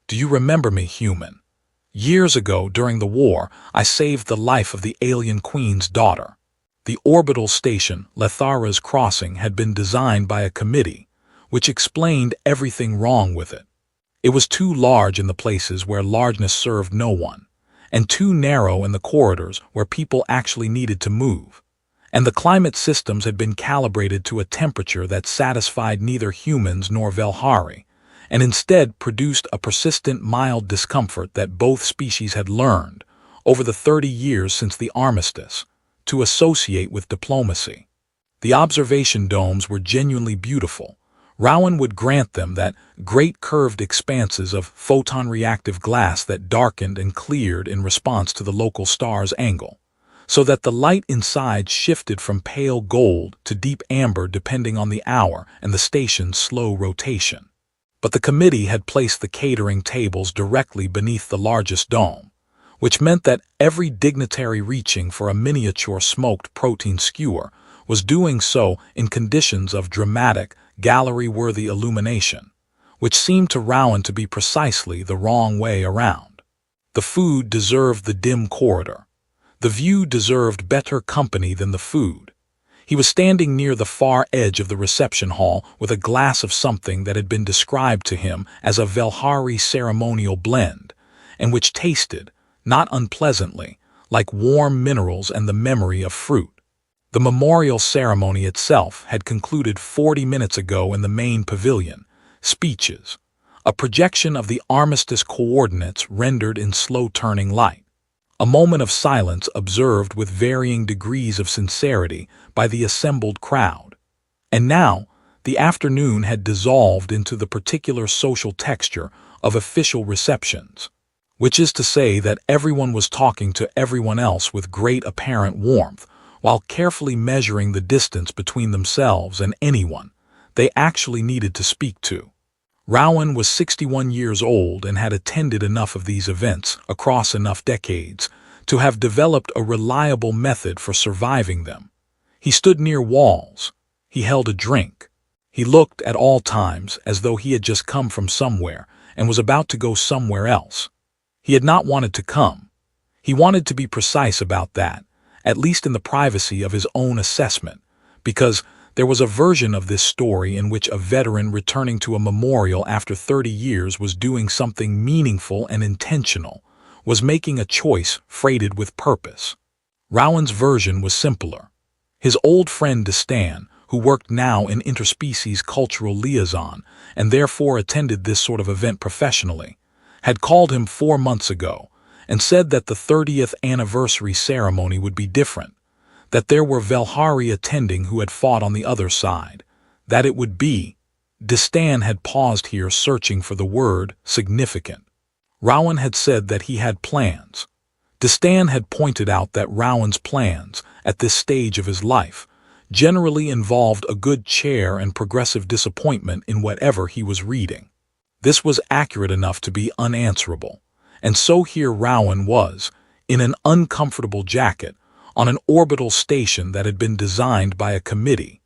Do you remember me, human? Years ago, during the war, I saved the life of the alien queen's daughter. The orbital station, Lethara's Crossing, had been designed by a committee, which explained everything wrong with it. It was too large in the places where largeness served no one, and too narrow in the corridors where people actually needed to move. And the climate systems had been calibrated to a temperature that satisfied neither humans nor Velhari, and instead produced a persistent mild discomfort that both species had learned, over the 30 years since the armistice, to associate with diplomacy. The observation domes were genuinely beautiful. Rowan would grant them that great curved expanses of photon-reactive glass that darkened and cleared in response to the local star's angle, so that the light inside shifted from pale gold to deep amber depending on the hour and the station's slow rotation. But the committee had placed the catering tables directly beneath the largest dome, which meant that every dignitary reaching for a miniature smoked protein skewer was doing so in conditions of dramatic, gallery-worthy illumination, which seemed to Rowan to be precisely the wrong way around. The food deserved the dim corridor. The view deserved better company than the food. He was standing near the far edge of the reception hall with a glass of something that had been described to him as a Velhari ceremonial blend, and which tasted, not unpleasantly, like warm minerals and the memory of fruit. The memorial ceremony itself had concluded 40 minutes ago in the main pavilion. Speeches, a projection of the armistice coordinates rendered in slow-turning light. A moment of silence observed with varying degrees of sincerity by the assembled crowd. And now, the afternoon had dissolved into the particular social texture of official receptions, which is to say that everyone was talking to everyone else with great apparent warmth, while carefully measuring the distance between themselves and anyone they actually needed to speak to. Rowan was 61 years old and had attended enough of these events across enough decades to have developed a reliable method for surviving them. He stood near walls. He held a drink. He looked at all times as though he had just come from somewhere and was about to go somewhere else. He had not wanted to come. He wanted to be precise about that, at least in the privacy of his own assessment, because there was a version of this story in which a veteran returning to a memorial after 30 years was doing something meaningful and intentional, was making a choice freighted with purpose. Rowan's version was simpler. His old friend Destan, who worked now in interspecies cultural liaison and therefore attended this sort of event professionally, had called him 4 months ago and said that the 30th anniversary ceremony would be different, that there were Velhari attending who had fought on the other side, that it would be. Destan had paused here searching for the word significant. Rowan had said that he had plans. Destan had pointed out that Rowan's plans, at this stage of his life, generally involved a good chair and progressive disappointment in whatever he was reading. This was accurate enough to be unanswerable, and so here Rowan was, in an uncomfortable jacket, on an orbital station that had been designed by a committee,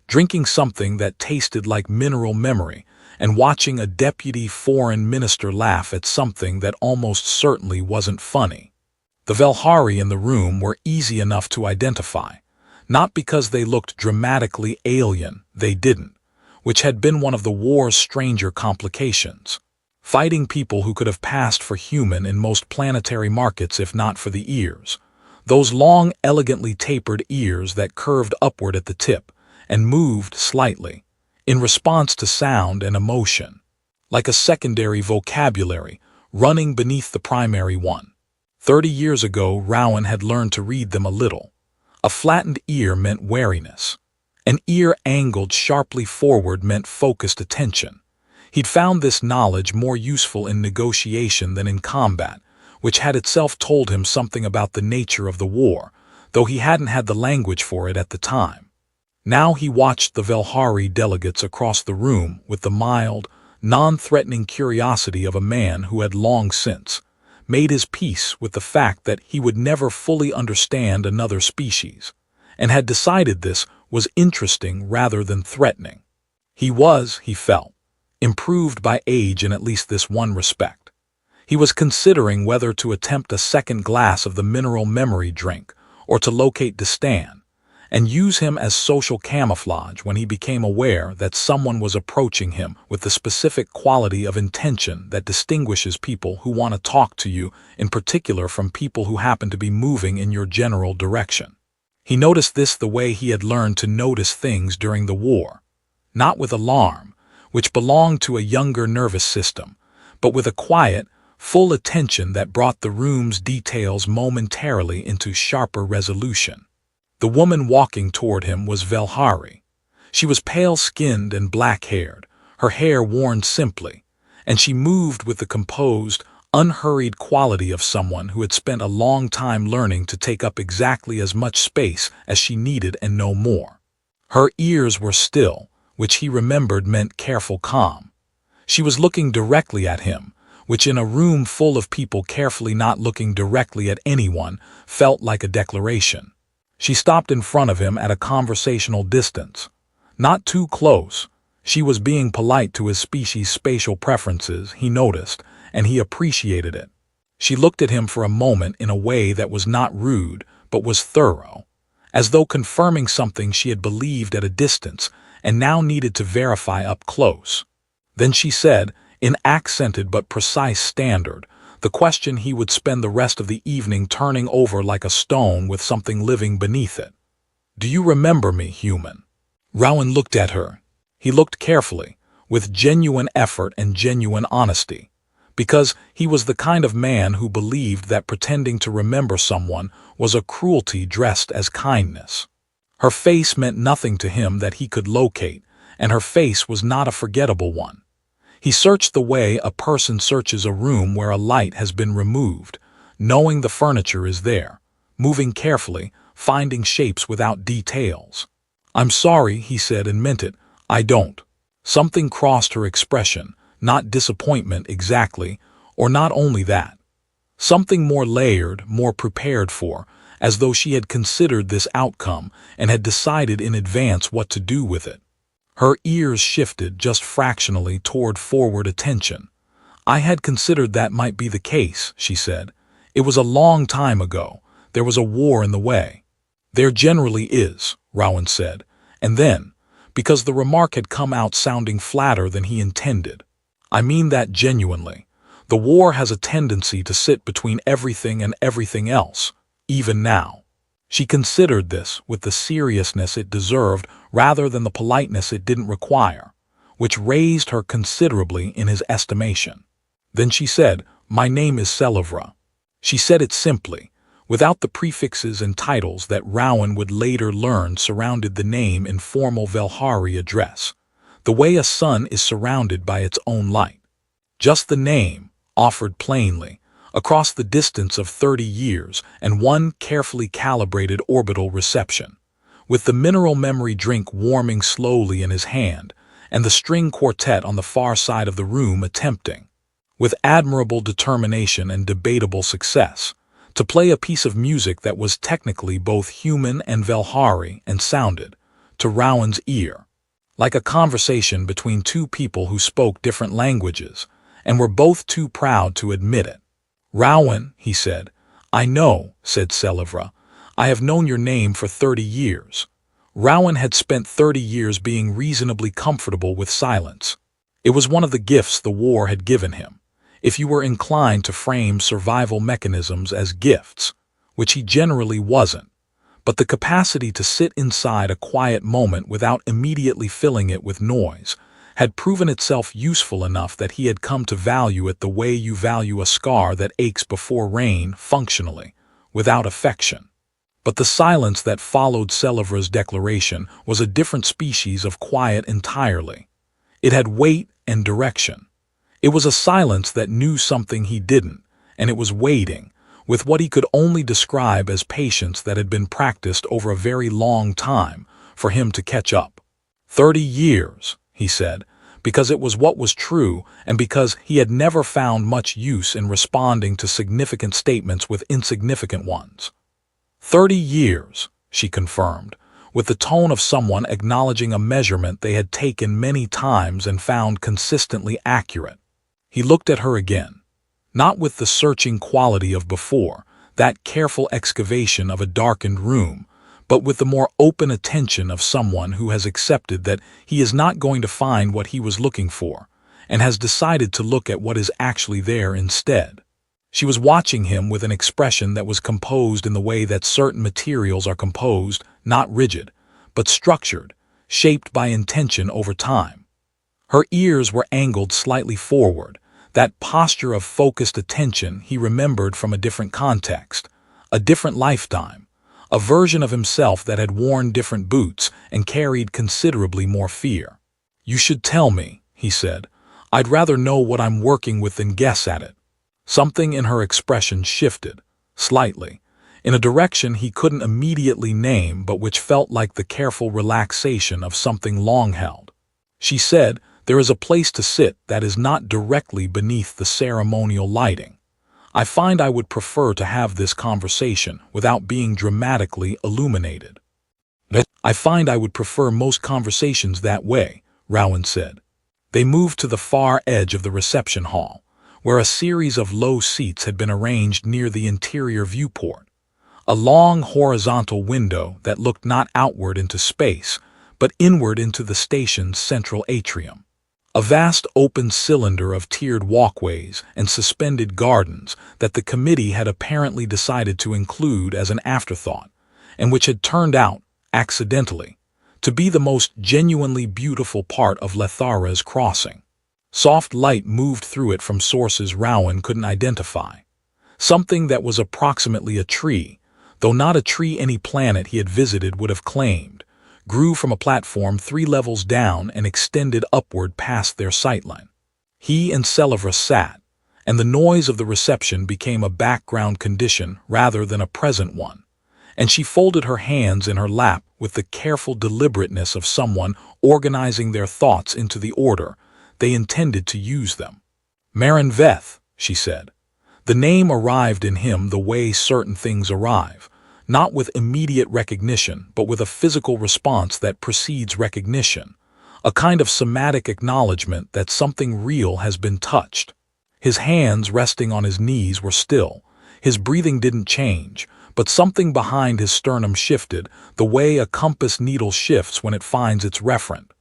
drinking something that tasted like mineral memory and watching a deputy foreign minister laugh at something that almost certainly wasn't funny. The Velhari in the room were easy enough to identify, not because they looked dramatically alien, they didn't, which had been one of the war's stranger complications. Fighting people who could have passed for human in most planetary markets if not for the ears. Those long, elegantly tapered ears that curved upward at the tip and moved slightly, in response to sound and emotion, like a secondary vocabulary running beneath the primary one. 30 years ago, Rowan had learned to read them a little. A flattened ear meant wariness. An ear angled sharply forward meant focused attention. He'd found this knowledge more useful in negotiation than in combat, which had itself told him something about the nature of the war, though he hadn't had the language for it at the time. Now he watched the Velhari delegates across the room with the mild, non-threatening curiosity of a man who had long since made his peace with the fact that he would never fully understand another species, and had decided this was interesting rather than threatening. He was, he felt, improved by age in at least this one respect. He was considering whether to attempt a second glass of the mineral memory drink or to locate Destan and use him as social camouflage when he became aware that someone was approaching him with the specific quality of intention that distinguishes people who want to talk to you, in particular from people who happen to be moving in your general direction. He noticed this the way he had learned to notice things during the war, not with alarm, which belonged to a younger nervous system, but with a quiet, full attention that brought the room's details momentarily into sharper resolution. The woman walking toward him was Velhari. She was pale-skinned and black-haired, her hair worn simply, and she moved with the composed, unhurried quality of someone who had spent a long time learning to take up exactly as much space as she needed and no more. Her ears were still, which he remembered meant careful calm. She was looking directly at him, which in a room full of people carefully not looking directly at anyone felt like a declaration. She stopped in front of him at a conversational distance. Not too close. She was being polite to his species' spatial preferences, he noticed, and he appreciated it. She looked at him for a moment in a way that was not rude, but was thorough, as though confirming something she had believed at a distance and now needed to verify up close. Then she said, in accented but precise standard, the question he would spend the rest of the evening turning over like a stone with something living beneath it. "Do you remember me, human?" Rowan looked at her. He looked carefully, with genuine effort and genuine honesty, because he was the kind of man who believed that pretending to remember someone was a cruelty dressed as kindness. Her face meant nothing to him that he could locate, and her face was not a forgettable one. He searched the way a person searches a room where a light has been removed, knowing the furniture is there, moving carefully, finding shapes without details. "I'm sorry," he said and meant it, "I don't." Something crossed her expression, not disappointment exactly, or not only that. Something more layered, more prepared for, as though she had considered this outcome and had decided in advance what to do with it. Her ears shifted just fractionally toward forward attention. "I had considered that might be the case," she said. "It was a long time ago. There was a war in the way." "There generally is," Rowan said, and then, because the remark had come out sounding flatter than he intended, "I mean that genuinely. The war has a tendency to sit between everything and everything else, even now." She considered this with the seriousness it deserved rather than the politeness it didn't require, which raised her considerably in his estimation. Then she said, "My name is Selivra." She said it simply, without the prefixes and titles that Rowan would later learn surrounded the name in formal Velhari address, the way a sun is surrounded by its own light. Just the name, offered plainly, across the distance of 30 years and one carefully calibrated orbital reception, with the mineral memory drink warming slowly in his hand and the string quartet on the far side of the room attempting, with admirable determination and debatable success, to play a piece of music that was technically both human and Velhari and sounded, to Rowan's ear, like a conversation between two people who spoke different languages and were both too proud to admit it. "Rowan," he said. "I know," said Selivra. "I have known your name for 30 years. Rowan had spent 30 years being reasonably comfortable with silence. It was one of the gifts the war had given him, if you were inclined to frame survival mechanisms as gifts, which he generally wasn't, but the capacity to sit inside a quiet moment without immediately filling it with noise had proven itself useful enough that he had come to value it the way you value a scar that aches before rain, functionally, without affection. But the silence that followed Selivra's declaration was a different species of quiet entirely. It had weight and direction. It was a silence that knew something he didn't, and it was waiting, with what he could only describe as patience that had been practiced over a very long time, for him to catch up. 30 years, he said, because it was what was true and because he had never found much use in responding to significant statements with insignificant ones. 30 years, she confirmed, with the tone of someone acknowledging a measurement they had taken many times and found consistently accurate. He looked at her again. Not with the searching quality of before, that careful excavation of a darkened room, but with the more open attention of someone who has accepted that he is not going to find what he was looking for, and has decided to look at what is actually there instead. She was watching him with an expression that was composed in the way that certain materials are composed, not rigid, but structured, shaped by intention over time. Her ears were angled slightly forward, that posture of focused attention he remembered from a different context, a different lifetime, a version of himself that had worn different boots and carried considerably more fear. "You should tell me," he said. "I'd rather know what I'm working with than guess at it." Something in her expression shifted, slightly, in a direction he couldn't immediately name but which felt like the careful relaxation of something long held. She said, "There is a place to sit that is not directly beneath the ceremonial lighting. I find I would prefer to have this conversation without being dramatically illuminated." "I find I would prefer most conversations that way," Rowan said. They moved to the far edge of the reception hall, where a series of low seats had been arranged near the interior viewport, a long horizontal window that looked not outward into space, but inward into the station's central atrium. A vast open cylinder of tiered walkways and suspended gardens that the committee had apparently decided to include as an afterthought, and which had turned out, accidentally, to be the most genuinely beautiful part of Lethara's crossing. Soft light moved through it from sources Rowan couldn't identify. Something that was approximately a tree, though not a tree any planet he had visited would have claimed, grew from a platform 3 levels down and extended upward past their sightline. He and Selivra sat, and the noise of the reception became a background condition rather than a present one, and she folded her hands in her lap with the careful deliberateness of someone organizing their thoughts into the order they intended to use them. "Marin Veth," she said. The name arrived in him the way certain things arrive, not with immediate recognition, but with a physical response that precedes recognition, a kind of somatic acknowledgement that something real has been touched. His hands resting on his knees were still, his breathing didn't change, but something behind his sternum shifted, the way a compass needle shifts when it finds its referent.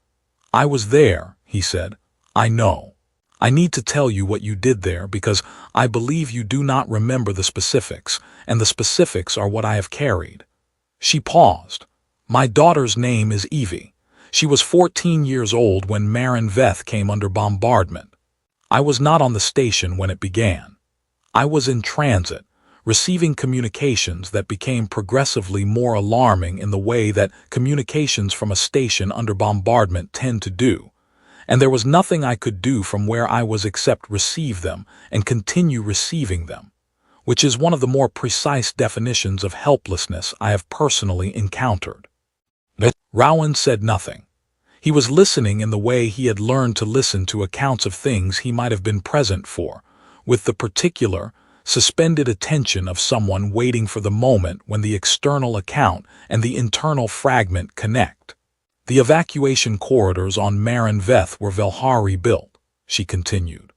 "I was there," he said. "I know. I need to tell you what you did there because I believe you do not remember the specifics, and the specifics are what I have carried." She paused. "My daughter's name is Evie. She was 14 years old when Marin Veth came under bombardment. I was not on the station when it began. I was in transit, receiving communications that became progressively more alarming in the way that communications from a station under bombardment tend to do. And there was nothing I could do from where I was except receive them and continue receiving them, which is one of the more precise definitions of helplessness I have personally encountered." Rowan said nothing. He was listening in the way he had learned to listen to accounts of things he might have been present for, with the particular, suspended attention of someone waiting for the moment when the external account and the internal fragment connect. "The evacuation corridors on Marin Veth were Velhari built," she continued,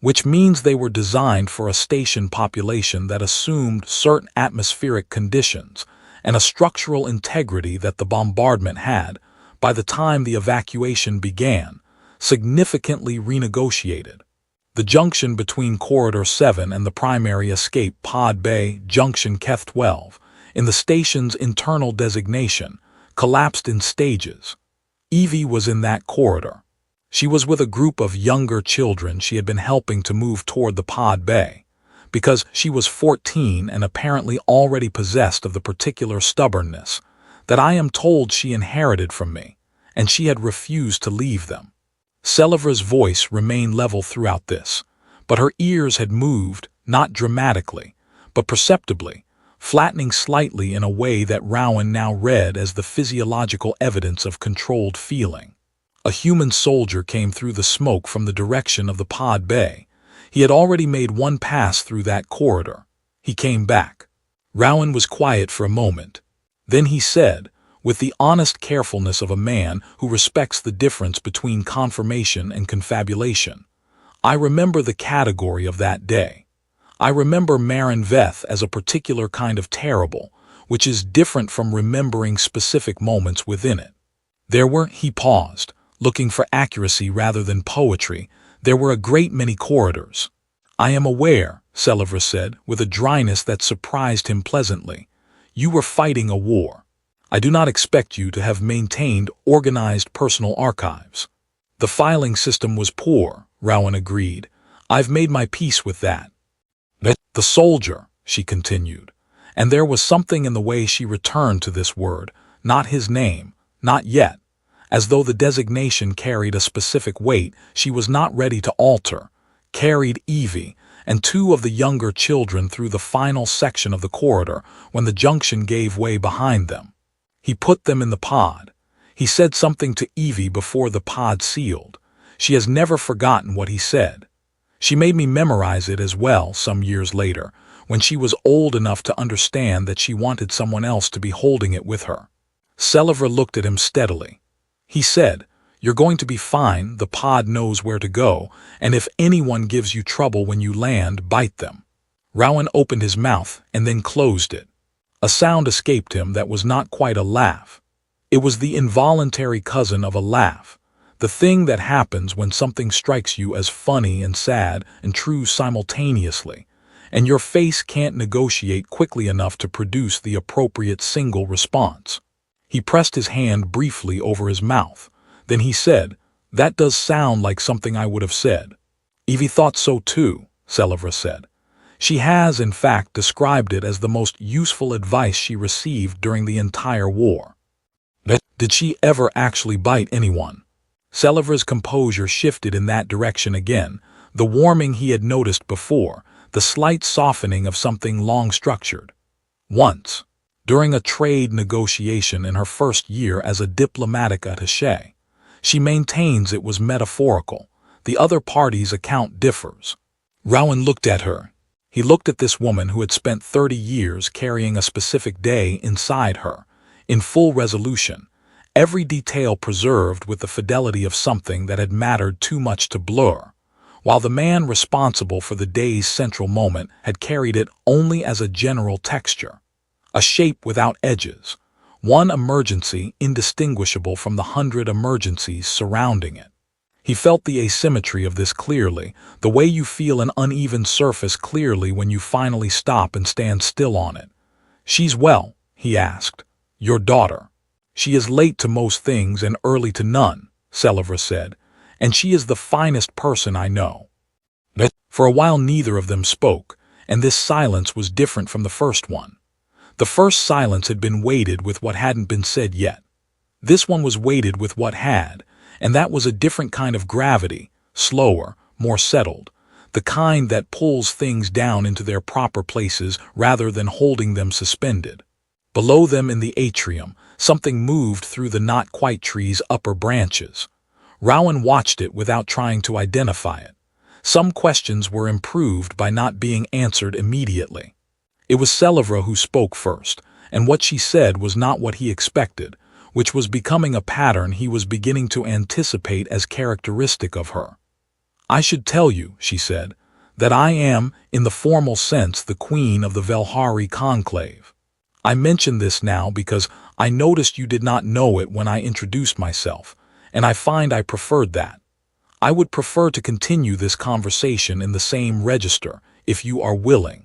"which means they were designed for a station population that assumed certain atmospheric conditions and a structural integrity that the bombardment had, by the time the evacuation began, significantly renegotiated. The junction between Corridor 7 and the primary escape pod bay, Junction Keth 12, in the station's internal designation, collapsed in stages. Evie was in that corridor. She was with a group of younger children she had been helping to move toward the pod bay, because she was 14 and apparently already possessed of the particular stubbornness that I am told she inherited from me, and she had refused to leave them. Selivra's voice remained level throughout this, but her ears had moved, not dramatically, but perceptibly, flattening slightly in a way that Rowan now read as the physiological evidence of controlled feeling. A human soldier came through the smoke from the direction of the pod bay. He had already made one pass through that corridor. He came back. Rowan was quiet for a moment. Then he said, with the honest carefulness of a man who respects the difference between confirmation and confabulation, "I remember the category of that day. I remember Marin Veth as a particular kind of terrible, which is different from remembering specific moments within it. He paused, looking for accuracy rather than poetry. There were a great many corridors. I am aware, Selivra said, with a dryness that surprised him pleasantly. You were fighting a war. I do not expect you to have maintained organized personal archives. The filing system was poor, Rowan agreed. I've made my peace with that. The soldier, she continued, and there was something in the way she returned to this word, not his name, not yet. As though the designation carried a specific weight she was not ready to alter, carried Evie and two of the younger children through the final section of the corridor when the junction gave way behind them. He put them in the pod. He said something to Evie before the pod sealed. She has never forgotten what he said. She made me memorize it as well some years later, when she was old enough to understand that she wanted someone else to be holding it with her. Selivra looked at him steadily. He said, "You're going to be fine, the pod knows where to go, and if anyone gives you trouble when you land, bite them." Rowan opened his mouth and then closed it. A sound escaped him that was not quite a laugh. It was the involuntary cousin of a laugh, the thing that happens when something strikes you as funny and sad and true simultaneously, and your face can't negotiate quickly enough to produce the appropriate single response. He pressed his hand briefly over his mouth. Then he said, "That does sound like something I would have said." Evie thought so too, Selivra said. She has, in fact, described it as the most useful advice she received during the entire war. Did she ever actually bite anyone? Selivra's composure shifted in that direction again, the warming he had noticed before, the slight softening of something long structured. Once, during a trade negotiation in her first year as a diplomatic attaché. She maintains it was metaphorical. The other party's account differs. Rowan looked at her. He looked at this woman who had spent 30 years carrying a specific day inside her, in full resolution, every detail preserved with the fidelity of something that had mattered too much to blur, while the man responsible for the day's central moment had carried it only as a general texture, a shape without edges, one emergency indistinguishable from the 100 emergencies surrounding it. He felt the asymmetry of this clearly, the way you feel an uneven surface clearly when you finally stop and stand still on it. "She's well," he asked. "Your daughter." "She is late to most things and early to none," Selivra said, "and she is the finest person I know." For a while neither of them spoke, and this silence was different from the first one. The first silence had been weighted with what hadn't been said yet. This one was weighted with what had, and that was a different kind of gravity, slower, more settled, the kind that pulls things down into their proper places rather than holding them suspended. Below them in the atrium, something moved through the not-quite tree's upper branches. Rowan watched it without trying to identify it. Some questions were improved by not being answered immediately. It was Selivra who spoke first, and what she said was not what he expected, which was becoming a pattern he was beginning to anticipate as characteristic of her. "I should tell you," she said, "that I am, in the formal sense, the queen of the Velhari conclave. I mention this now because I noticed you did not know it when I introduced myself, and I find I preferred that. I would prefer to continue this conversation in the same register, if you are willing."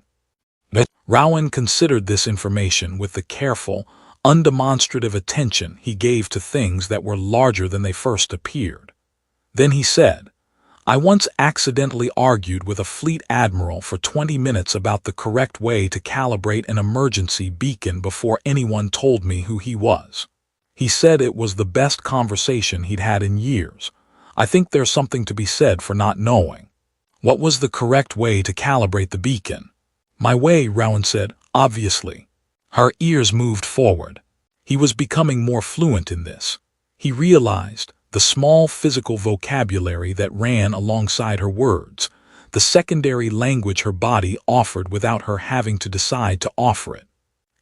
Rowan considered this information with the careful, undemonstrative attention he gave to things that were larger than they first appeared. Then he said, "I once accidentally argued with a fleet admiral for 20 minutes about the correct way to calibrate an emergency beacon before anyone told me who he was. He said it was the best conversation he'd had in years. I think there's something to be said for not knowing. What was the correct way to calibrate the beacon?" "My way," Rowan said, "obviously." Her ears moved forward. He was becoming more fluent in this. He realized the small physical vocabulary that ran alongside her words, the secondary language her body offered without her having to decide to offer it.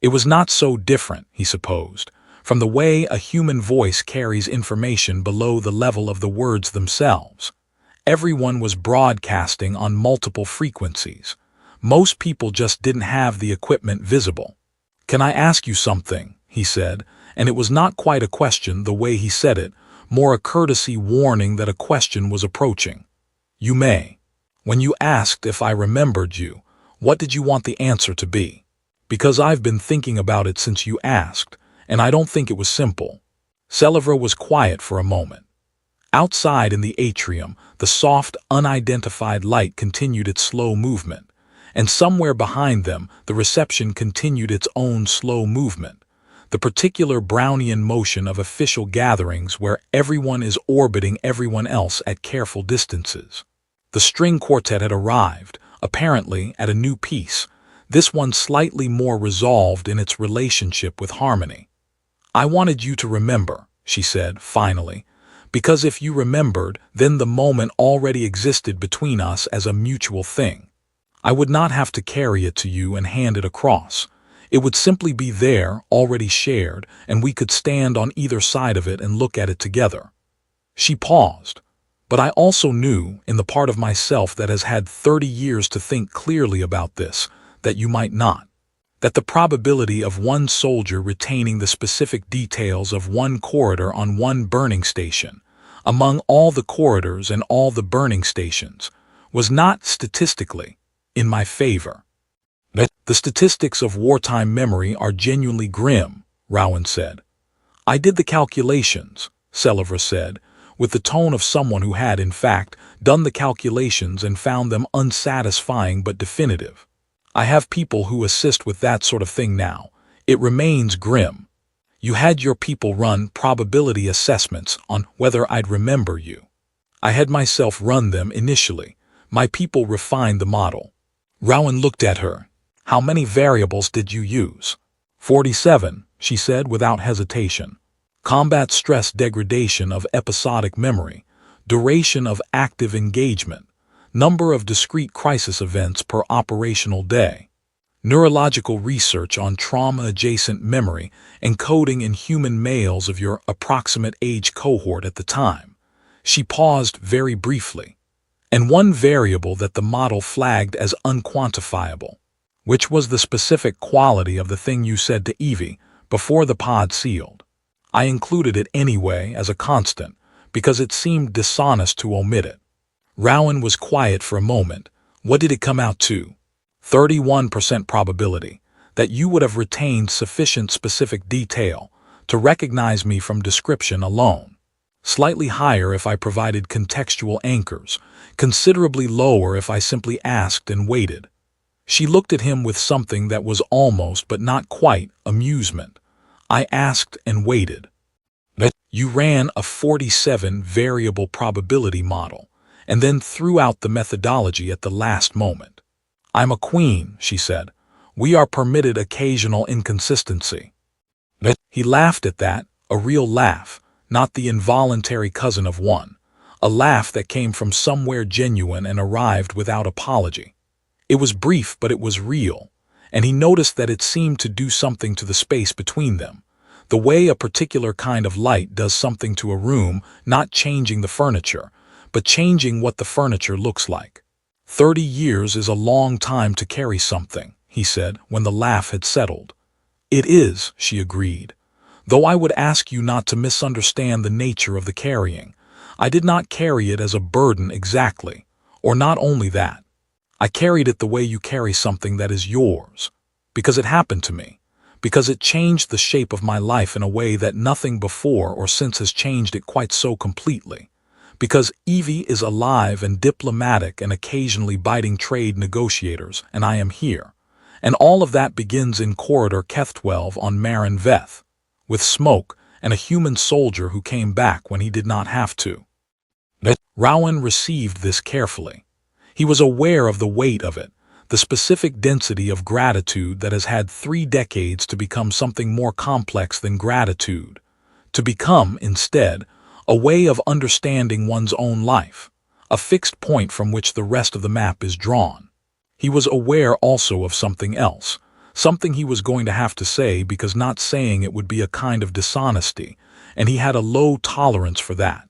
It was not so different, he supposed, from the way a human voice carries information below the level of the words themselves. Everyone was broadcasting on multiple frequencies, Most people just didn't have the equipment visible. "Can I ask you something?" he said, and it was not quite a question the way he said it, more a courtesy warning that a question was approaching. "You may. When you asked if I remembered you, what did you want the answer to be? Because I've been thinking about it since you asked, and I don't think it was simple." Selivra was quiet for a moment. Outside in the atrium, the soft, unidentified light continued its slow movement, and somewhere behind them, the reception continued its own slow movement, the particular Brownian motion of official gatherings where everyone is orbiting everyone else at careful distances. The string quartet had arrived, apparently at a new piece, this one slightly more resolved in its relationship with harmony. "I wanted you to remember," she said, finally, "because if you remembered, then the moment already existed between us as a mutual thing. I would not have to carry it to you and hand it across. It would simply be there, already shared, and we could stand on either side of it and look at it together." She paused. "But I also knew, in the part of myself that has had 30 years to think clearly about this, that you might not. That the probability of one soldier retaining the specific details of one corridor on one burning station, among all the corridors and all the burning stations, was not statistically in my favor." "The statistics of wartime memory are genuinely grim," Rowan said. "I did the calculations," Selivra said, with the tone of someone who had, in fact, done the calculations and found them unsatisfying but definitive. "I have people who assist with that sort of thing now. It remains grim. You had your people run probability assessments on whether I'd remember you. I had myself run them initially. My people refined the model." Rowan looked at her. "How many variables did you use?" 47, she said without hesitation. "Combat stress degradation of episodic memory, duration of active engagement, number of discrete crisis events per operational day, neurological research on trauma-adjacent memory encoding in human males of your approximate age cohort at the time." She paused very briefly. "And one variable that the model flagged as unquantifiable, which was the specific quality of the thing you said to Evie before the pod sealed. I included it anyway as a constant because it seemed dishonest to omit it." Rowan was quiet for a moment. "What did it come out to?" 31% probability that you would have retained sufficient specific detail to recognize me from description alone. Slightly higher if I provided contextual anchors, considerably lower if I simply asked and waited." She looked at him with something that was almost but not quite amusement. "I asked and waited." "You ran a 47 variable probability model and then threw out the methodology at the last moment." "I'm a queen," she said. "We are permitted occasional inconsistency." He laughed at that, a real laugh, not the involuntary cousin of one, a laugh that came from somewhere genuine and arrived without apology. It was brief, but it was real, and he noticed that it seemed to do something to the space between them, the way a particular kind of light does something to a room, not changing the furniture, but changing what the furniture looks like. 30 years is a long time to carry something, he said when the laugh had settled. "It is," she agreed. "Though I would ask you not to misunderstand the nature of the carrying. I did not carry it as a burden exactly, or not only that. I carried it the way you carry something that is yours, because it happened to me, because it changed the shape of my life in a way that nothing before or since has changed it quite so completely, because Evie is alive and diplomatic and occasionally biting trade negotiators, and I am here. And all of that begins in Corridor Keth-12 on Marin Veth, with smoke and a human soldier who came back when he did not have to." Rowan received this carefully. He was aware of the weight of it, the specific density of gratitude that has had 3 decades to become something more complex than gratitude, to become, instead, a way of understanding one's own life, a fixed point from which the rest of the map is drawn. He was aware also of something else, something he was going to have to say because not saying it would be a kind of dishonesty, and he had a low tolerance for that.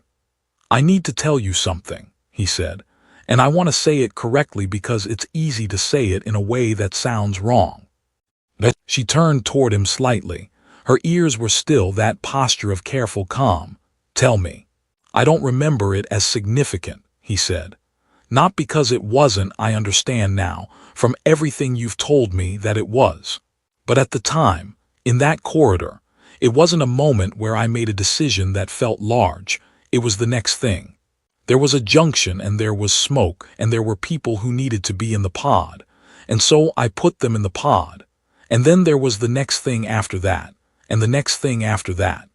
"I need to tell you something," he said, And I want to say it correctly because it's easy to say it in a way that sounds wrong. She turned toward him slightly. Her ears were still that posture of careful calm. Tell me. I don't remember it as significant, he said. Not because it wasn't, I understand now, from everything you've told me that it was. But at the time, in that corridor, it wasn't a moment where I made a decision that felt large. It was the next thing. There was a junction and there was smoke and there were people who needed to be in the pod. And so I put them in the pod. And then there was the next thing after that, and the next thing after that.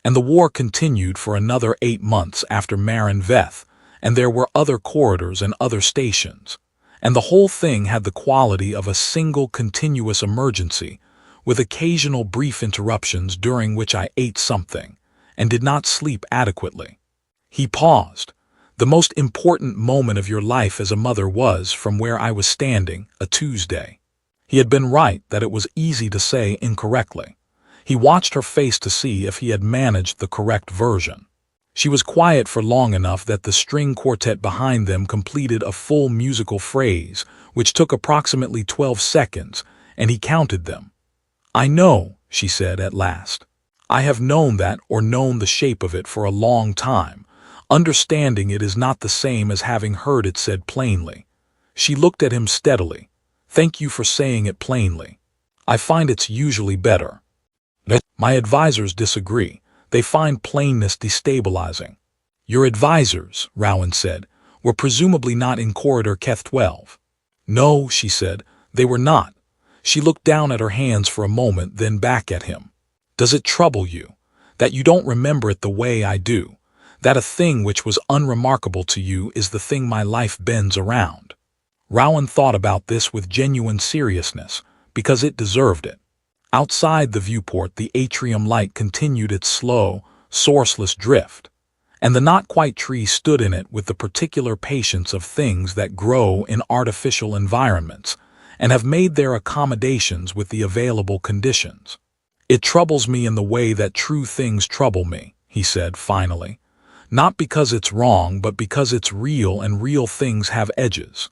And the war continued for another 8 months after Marin Veth, and there were other corridors and other stations. And the whole thing had the quality of a single continuous emergency, with occasional brief interruptions during which I ate something, and did not sleep adequately. He paused. The most important moment of your life as a mother was, from where I was standing, a Tuesday. He had been right that it was easy to say incorrectly. He watched her face to see if he had managed the correct version. She was quiet for long enough that the string quartet behind them completed a full musical phrase, which took approximately 12 seconds, and he counted them. I know, she said at last. I have known that or known the shape of it for a long time. Understanding it is not the same as having heard it said plainly. She looked at him steadily. Thank you for saying it plainly. I find it's usually better. My advisors disagree. They find plainness destabilizing. Your advisors, Rowan said, were presumably not in corridor Keth 12. No, she said, they were not. She looked down at her hands for a moment, then back at him. Does it trouble you that you don't remember it the way I do? That a thing which was unremarkable to you is the thing my life bends around? Rowan thought about this with genuine seriousness, because it deserved it. Outside the viewport, the atrium light continued its slow, sourceless drift, and the not-quite tree stood in it with the particular patience of things that grow in artificial environments and have made their accommodations with the available conditions. It troubles me in the way that true things trouble me, he said finally. Not because it's wrong, but because it's real, and real things have edges.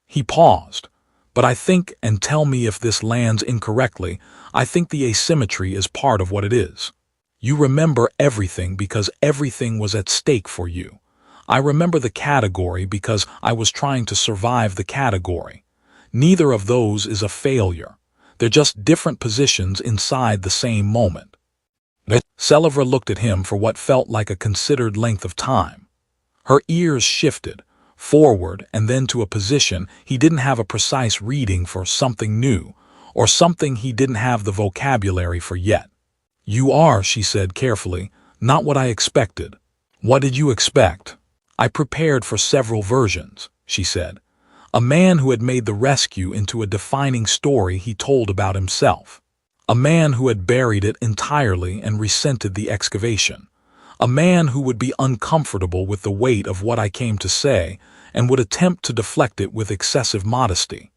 He paused. But I think, and tell me if this lands incorrectly, I think the asymmetry is part of what it is. You remember everything because everything was at stake for you. I remember the category because I was trying to survive the category. Neither of those is a failure. They're just different positions inside the same moment. Selivra looked at him for what felt like a considered length of time. Her ears shifted, forward and then to a position he didn't have a precise reading for, something new, or something he didn't have the vocabulary for yet. You are, she said carefully, not what I expected. What did you expect? I prepared for several versions, she said. A man who had made the rescue into a defining story he told about himself. A man who had buried it entirely and resented the excavation. A man who would be uncomfortable with the weight of what I came to say and would attempt to deflect it with excessive modesty.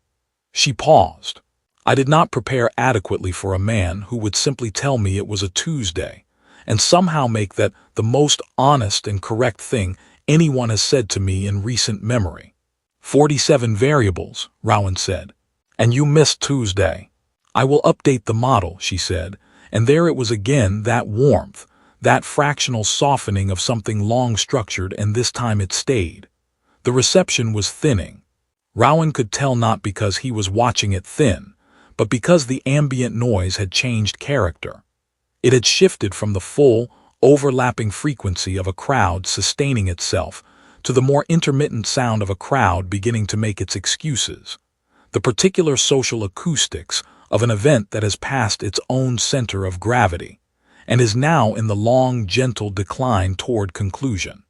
She paused. I did not prepare adequately for a man who would simply tell me it was a Tuesday and somehow make that the most honest and correct thing anyone has said to me in recent memory. 47 variables, Rowan said. And you missed Tuesday. I will update the model, she said, and there it was again, that warmth, that fractional softening of something long structured, and this time it stayed. The reception was thinning. Rowan could tell, not because he was watching it thin, but because the ambient noise had changed character. It had shifted from the full, overlapping frequency of a crowd sustaining itself to the more intermittent sound of a crowd beginning to make its excuses. The particular social acoustics of an event that has passed its own center of gravity and is now in the long, gentle decline toward conclusion.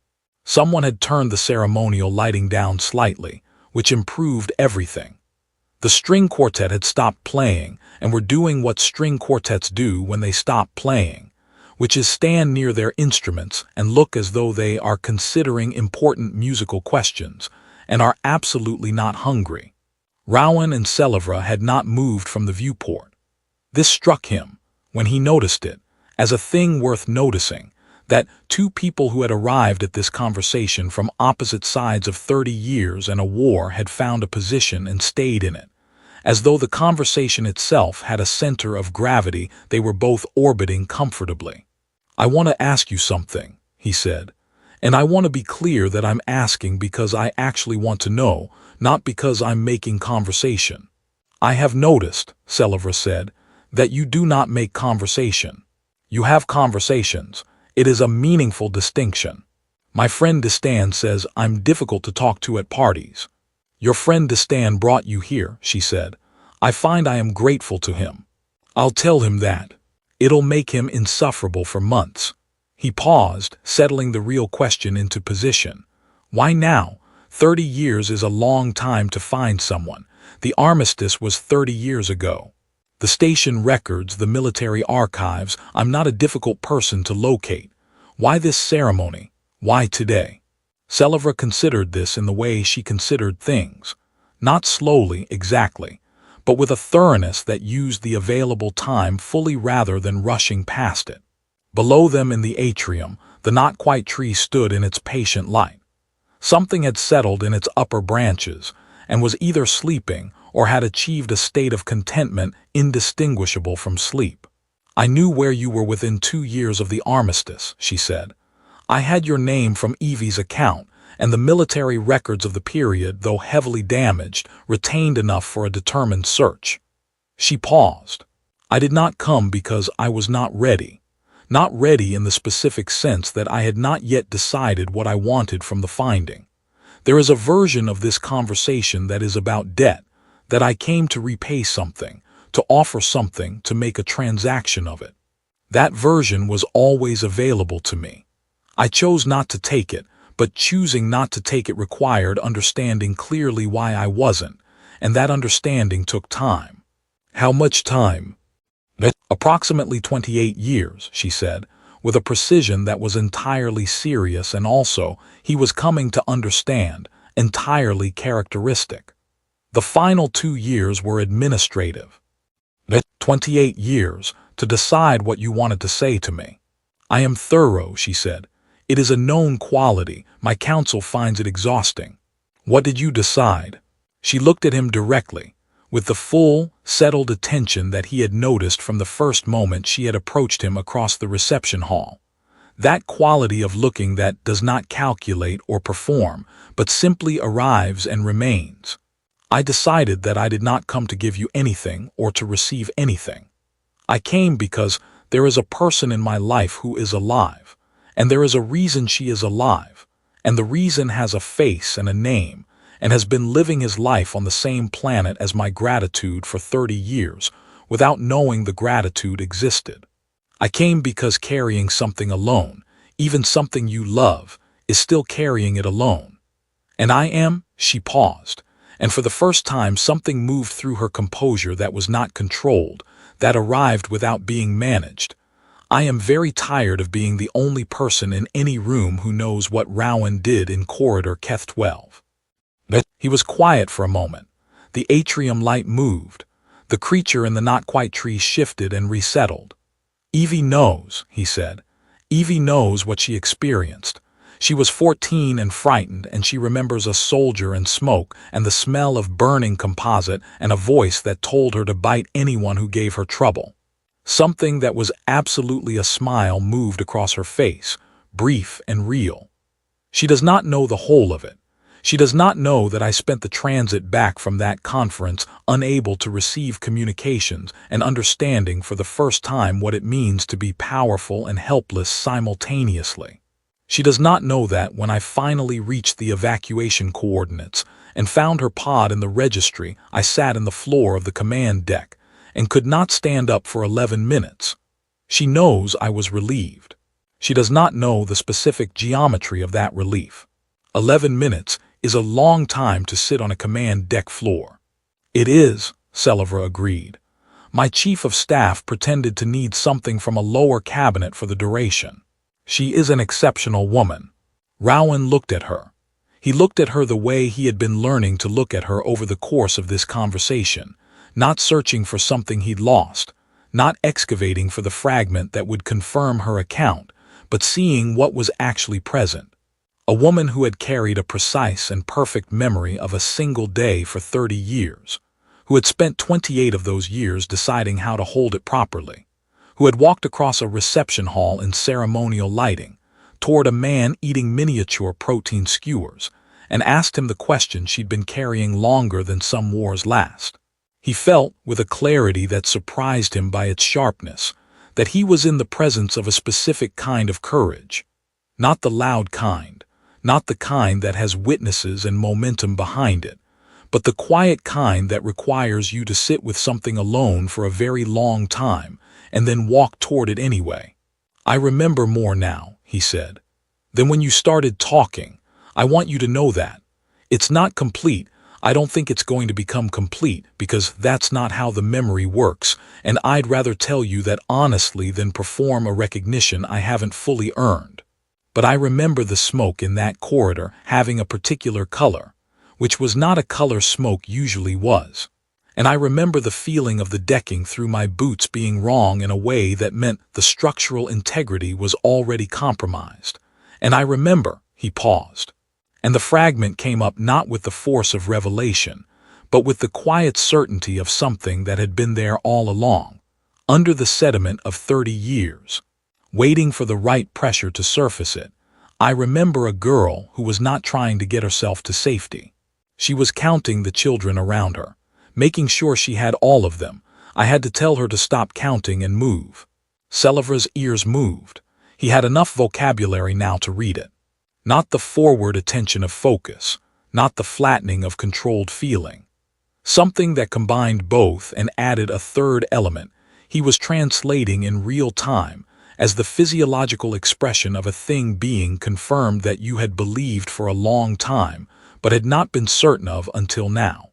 Someone had turned the ceremonial lighting down slightly, which improved everything. The string quartet had stopped playing and were doing what string quartets do when they stop playing, which is stand near their instruments and look as though they are considering important musical questions and are absolutely not hungry. Rowan and Selivra had not moved from the viewport. This struck him, when he noticed it, as a thing worth noticing, That two people who had arrived at this conversation from opposite sides of 30 years and a war had found a position and stayed in it. As though the conversation itself had a center of gravity, they were both orbiting comfortably. "I want to ask you something," he said. "And I want to be clear that I'm asking because I actually want to know, not because I'm making conversation." "I have noticed," Selivra said, "that you do not make conversation. You have conversations. It is a meaningful distinction. My friend Destan says I'm difficult to talk to at parties." "Your friend Destan brought you here," she said. "I find I am grateful to him. I'll tell him that. It'll make him insufferable for months." He paused, settling the real question into position. Why now? 30 years is a long time to find someone. The armistice was 30 years ago. The station records, the military archives, I'm not a difficult person to locate. Why this ceremony? Why today? Selivra considered this in the way she considered things. Not slowly, exactly, but with a thoroughness that used the available time fully rather than rushing past it. Below them in the atrium, the not-quite tree stood in its patient light. Something had settled in its upper branches, and was either sleeping or had achieved a state of contentment indistinguishable from sleep. "I knew where you were within 2 years of the armistice," she said. "I had your name from Evie's account, and the military records of the period, though heavily damaged, retained enough for a determined search." She paused. "I did not come because I was not ready. Not ready in the specific sense that I had not yet decided what I wanted from the finding. There is a version of this conversation that is about debt, that I came to repay something, to offer something, to make a transaction of it. That version was always available to me. I chose not to take it, but choosing not to take it required understanding clearly why I wasn't, and that understanding took time." "How much time?" "Approximately 28 years, she said, with a precision that was entirely serious, and also, he was coming to understand, entirely characteristic. The final 2 years were administrative. 28 years, to decide what you wanted to say to me." "I am thorough," she said. "It is a known quality. My counsel finds it exhausting." "What did you decide?" She looked at him directly, with the full, settled attention that he had noticed from the first moment she had approached him across the reception hall. That quality of looking that does not calculate or perform, but simply arrives and remains. "I decided that I did not come to give you anything or to receive anything. I came because there is a person in my life who is alive, and there is a reason she is alive, and the reason has a face and a name, and has been living his life on the same planet as my gratitude for 30 years, without knowing the gratitude existed. I came because carrying something alone, even something you love, is still carrying it alone. And I am," she paused, and for the first time something moved through her composure that was not controlled, that arrived without being managed. "I am very tired of being the only person in any room who knows what Rowan did in corridor Keth 12. He was quiet for a moment. The atrium light moved. The creature in the not-quite tree shifted and resettled. "Evie knows," he said. "Evie knows what she experienced. She was 14 and frightened, and she remembers a soldier and smoke and the smell of burning composite and a voice that told her to bite anyone who gave her trouble." Something that was absolutely a smile moved across her face, brief and real. "She does not know the whole of it. She does not know that I spent the transit back from that conference unable to receive communications and understanding for the first time what it means to be powerful and helpless simultaneously. She does not know that when I finally reached the evacuation coordinates and found her pod in the registry, I sat in the floor of the command deck and could not stand up for 11 minutes. She knows I was relieved. She does not know the specific geometry of that relief. 11 minutes is a long time to sit on a command deck floor." "It is," Selivra agreed. "My chief of staff pretended to need something from a lower cabinet for the duration. She is an exceptional woman." Rowan looked at her. He looked at her the way he had been learning to look at her over the course of this conversation, not searching for something he'd lost, not excavating for the fragment that would confirm her account, but seeing what was actually present. A woman who had carried a precise and perfect memory of a single day for 30 years, who had spent 28 of those years deciding how to hold it properly, who had walked across a reception hall in ceremonial lighting, toward a man eating miniature protein skewers, and asked him the question she'd been carrying longer than some wars last. He felt, with a clarity that surprised him by its sharpness, that he was in the presence of a specific kind of courage. Not the loud kind, not the kind that has witnesses and momentum behind it, but the quiet kind that requires you to sit with something alone for a very long time and then walk toward it anyway. "I remember more now," he said. "Then when you started talking, I want you to know that. It's not complete. I don't think it's going to become complete because that's not how the memory works, and I'd rather tell you that honestly than perform a recognition I haven't fully earned. But I remember the smoke in that corridor having a particular color, which was not a color smoke usually was. And I remember the feeling of the decking through my boots being wrong in a way that meant the structural integrity was already compromised. And I remember," he paused. And the fragment came up not with the force of revelation, but with the quiet certainty of something that had been there all along, under the sediment of 30 years, waiting for the right pressure to surface it. "I remember a girl who was not trying to get herself to safety. She was counting the children around her, making sure she had all of them. I had to tell her to stop counting and move." Selivra's ears moved. He had enough vocabulary now to read it. Not the forward attention of focus, not the flattening of controlled feeling. Something that combined both and added a third element he was translating in real time as the physiological expression of a thing being confirmed that you had believed for a long time but had not been certain of until now.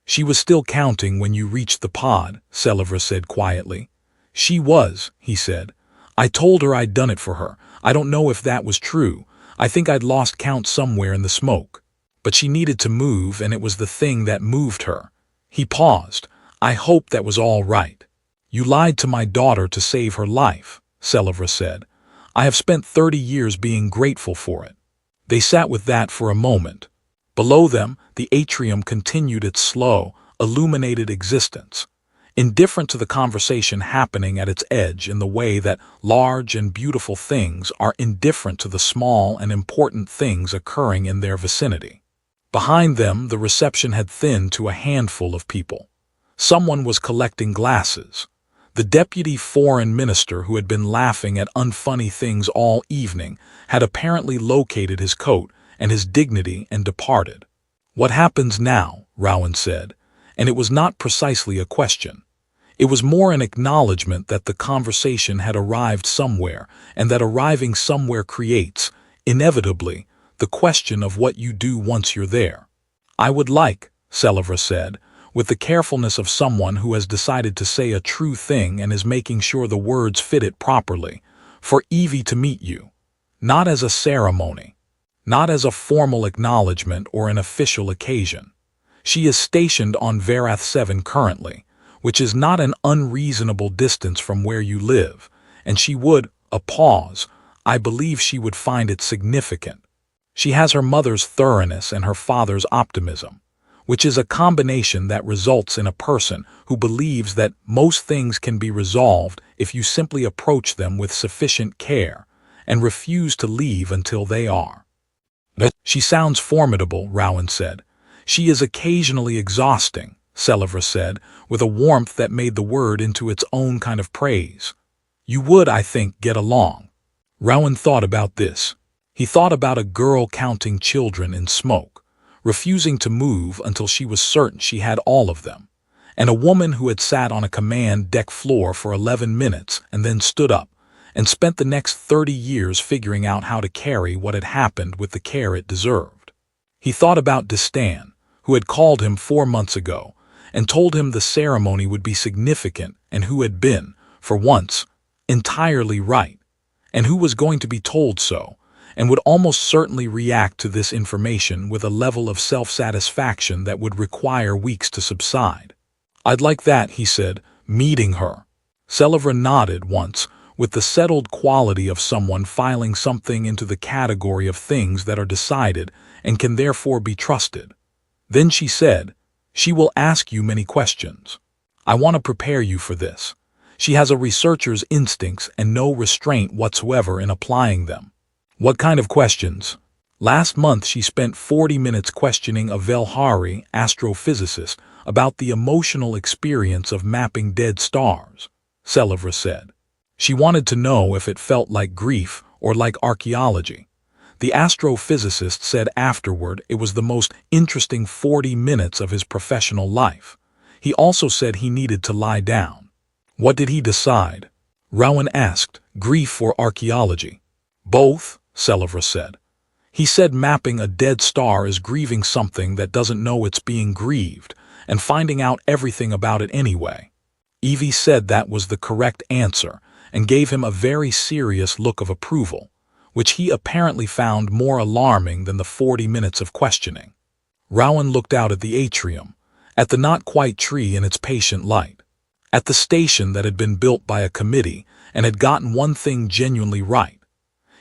"She was still counting when you reached the pod," Selivra said quietly. "She was," he said. "I told her I'd done it for her. I don't know if that was true. I think I'd lost count somewhere in the smoke. But she needed to move, and it was the thing that moved her." He paused. "I hope that was all right." "You lied to my daughter to save her life," Selivra said. "I have spent 30 years being grateful for it." They sat with that for a moment. Below them, the atrium continued its slow, illuminated existence, indifferent to the conversation happening at its edge in the way that large and beautiful things are indifferent to the small and important things occurring in their vicinity. Behind them, the reception had thinned to a handful of people. Someone was collecting glasses. The deputy foreign minister who had been laughing at unfunny things all evening had apparently located his coat and his dignity and departed. "What happens now?" Rowan said, and it was not precisely a question. It was more an acknowledgement that the conversation had arrived somewhere, and that arriving somewhere creates, inevitably, the question of what you do once you're there. "I would like," Selivra said, with the carefulness of someone who has decided to say a true thing and is making sure the words fit it properly, "for Evie to meet you. Not as a ceremony. Not as a formal acknowledgement or an official occasion. She is stationed on Verath 7 currently, which is not an unreasonable distance from where you live, and she would," a pause, "I believe she would find it significant. She has her mother's thoroughness and her father's optimism, which is a combination that results in a person who believes that most things can be resolved if you simply approach them with sufficient care and refuse to leave until they are." "She sounds formidable," Rowan said. "She is occasionally exhausting," Selivra said, with a warmth that made the word into its own kind of praise. "You would, I think, get along." Rowan thought about this. He thought about a girl counting children in smoke, refusing to move until she was certain she had all of them, and a woman who had sat on a command deck floor for 11 minutes and then stood up and spent the next 30 years figuring out how to carry what had happened with the care it deserved. He thought about Distan, who had called him 4 months ago and told him the ceremony would be significant, and who had been, for once, entirely right, and who was going to be told so, and would almost certainly react to this information with a level of self-satisfaction that would require weeks to subside. "I'd like that," he said, "meeting her." Selivra nodded once, with the settled quality of someone filing something into the category of things that are decided and can therefore be trusted. Then she said, "She will ask you many questions. I want to prepare you for this. She has a researcher's instincts and no restraint whatsoever in applying them." "What kind of questions?" "Last month she spent 40 minutes questioning a Velhari astrophysicist about the emotional experience of mapping dead stars," Selivra said. "She wanted to know if it felt like grief or like archaeology." The astrophysicist said afterward it was the most interesting 40 minutes of his professional life. He also said he needed to lie down. "What did he decide?" Rowan asked. "Grief or archaeology?" "Both," Selivra said. "He said mapping a dead star is grieving something that doesn't know it's being grieved, and finding out everything about it anyway." Evie said that was the correct answer and gave him a very serious look of approval, which he apparently found more alarming than the 40 minutes of questioning. Rowan looked out at the atrium, at the not-quite tree in its patient light, at the station that had been built by a committee and had gotten one thing genuinely right.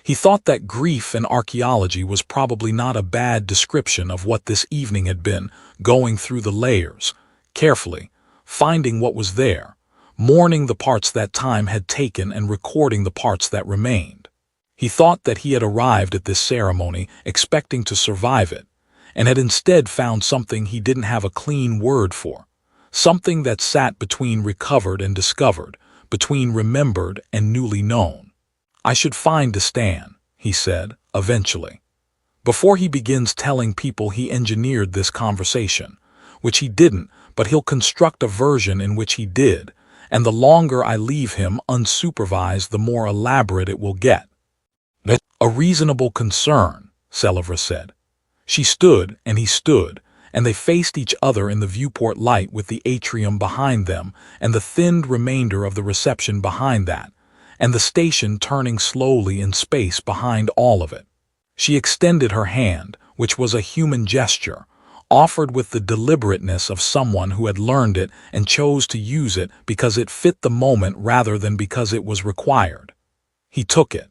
He thought that grief and archaeology was probably not a bad description of what this evening had been, going through the layers, carefully, finding what was there, mourning the parts that time had taken and recording the parts that remained. He thought that he had arrived at this ceremony expecting to survive it, and had instead found something he didn't have a clean word for, something that sat between recovered and discovered, between remembered and newly known. "I should find Destan," he said, eventually. "Before he begins telling people he engineered this conversation, which he didn't, but he'll construct a version in which he did, and the longer I leave him unsupervised, the more elaborate it will get." "A reasonable concern," Selivra said. She stood and he stood, and they faced each other in the viewport light with the atrium behind them and the thinned remainder of the reception behind that, and the station turning slowly in space behind all of it. She extended her hand, which was a human gesture, offered with the deliberateness of someone who had learned it and chose to use it because it fit the moment rather than because it was required. He took it.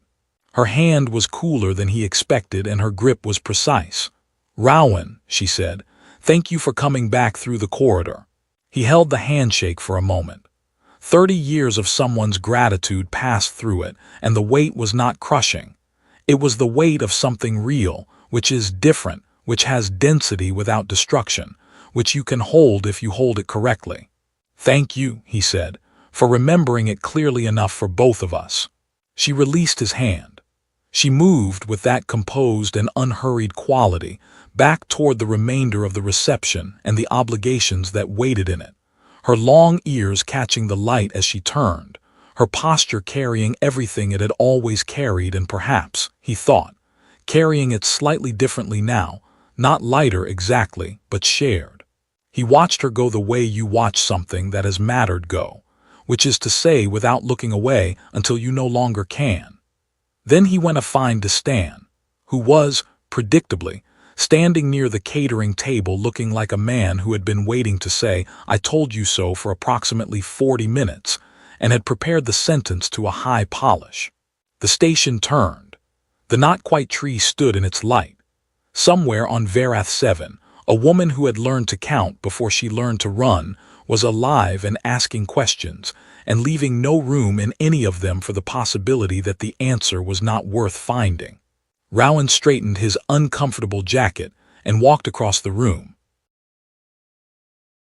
Her hand was cooler than he expected and her grip was precise. "Rowan," she said, "thank you for coming back through the corridor." He held the handshake for a moment. 30 years of someone's gratitude passed through it, and the weight was not crushing. It was the weight of something real, which is different, which has density without destruction, which you can hold if you hold it correctly. "Thank you," he said, "for remembering it clearly enough for both of us." She released his hand. She moved with that composed and unhurried quality back toward the remainder of the reception and the obligations that waited in it, her long ears catching the light as she turned, her posture carrying everything it had always carried and perhaps, he thought, carrying it slightly differently now, not lighter exactly, but shared. He watched her go the way you watch something that has mattered go, which is to say without looking away until you no longer can. Then he went to find Destan, who was, predictably, standing near the catering table looking like a man who had been waiting to say, "I told you so" for approximately 40 minutes, and had prepared the sentence to a high polish. The station turned. The not-quite tree stood in its light. Somewhere on Verath 7, a woman who had learned to count before she learned to run was alive and asking questions, and leaving no room in any of them for the possibility that the answer was not worth finding. Rowan straightened his uncomfortable jacket and walked across the room.